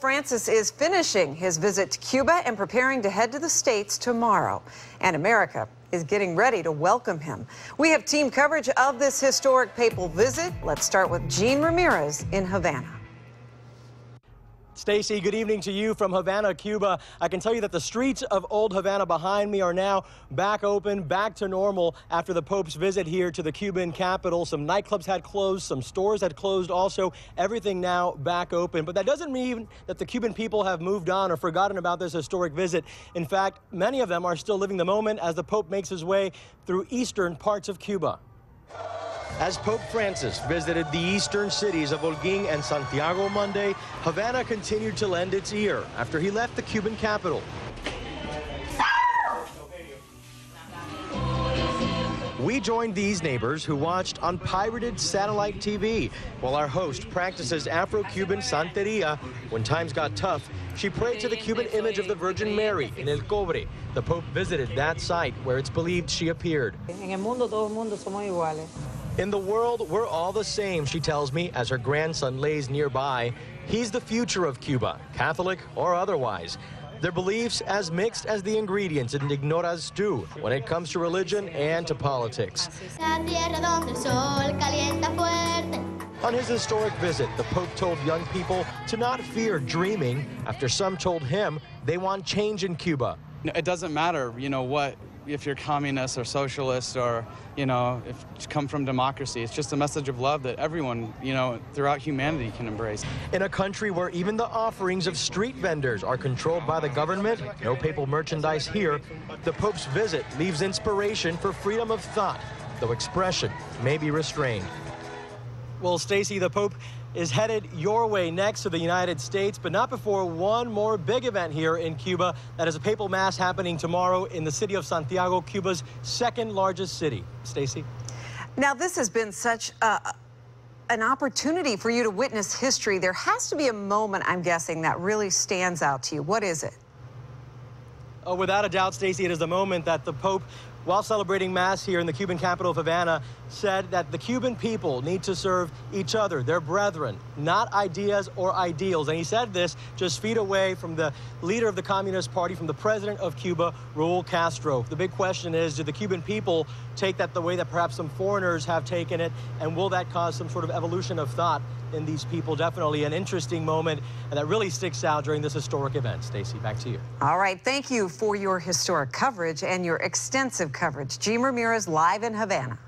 Francis is finishing his visit to Cuba and preparing to head to the States tomorrow. And America is getting ready to welcome him. We have team coverage of this historic papal visit. Let's start with Jean Ramirez in Havana. Stacy, good evening to you from Havana, Cuba. I can tell you that the streets of old Havana behind me are now back open, back to normal after the Pope's visit here to the Cuban capital. Some nightclubs had closed, some stores had closed also. Everything now back open. But that doesn't mean that the Cuban people have moved on or forgotten about this historic visit. In fact, many of them are still living the moment as the Pope makes his way through eastern parts of Cuba. As Pope Francis visited the eastern cities of Holguín and Santiago Monday, Havana continued to lend its ear after he left the Cuban capital. We joined these neighbors who watched on pirated satellite TV while our host practices Afro-Cuban Santeria. When times got tough, she prayed to the Cuban image of the Virgin Mary in El Cobre. The Pope visited that site where it's believed she appeared. In the world, we're all the same, she tells me, as her grandson lays nearby. He's the future of Cuba, Catholic or otherwise. Their beliefs as mixed as the ingredients in Ignora's stew when it comes to religion and to politics. On his historic visit, the Pope told young people to not fear dreaming after some told him they want change in Cuba. It doesn't matter, if you're communist or socialist or, if you come from democracy. It's just a message of love that everyone, throughout humanity can embrace. In a country where even the offerings of street vendors are controlled by the government, no papal merchandise here, the Pope's visit leaves inspiration for freedom of thought, though expression may be restrained. Well, Stacy, the Pope is headed your way next to the United States, but not before one more big event here in Cuba. That is a papal mass happening tomorrow in the city of Santiago, Cuba's second largest city. Stacy? Now, this has been such an opportunity for you to witness history. There has to be a moment, I'm guessing, that really stands out to you. What is it? Oh, without a doubt, Stacy, it is the moment that the Pope, while celebrating Mass here in the Cuban capital of Havana, said that the Cuban people need to serve each other, their brethren, not ideas or ideals. And he said this just feet away from the leader of the Communist Party, from the president of Cuba, Raul Castro. The big question is, do the Cuban people take that the way that perhaps some foreigners have taken it, and will that cause some sort of evolution of thought in these people? Definitely an interesting moment, and that really sticks out during this historic event. Stacey, back to you. All right, thank you for your historic coverage and your extensive coverage. Jean Ramirez live in Havana.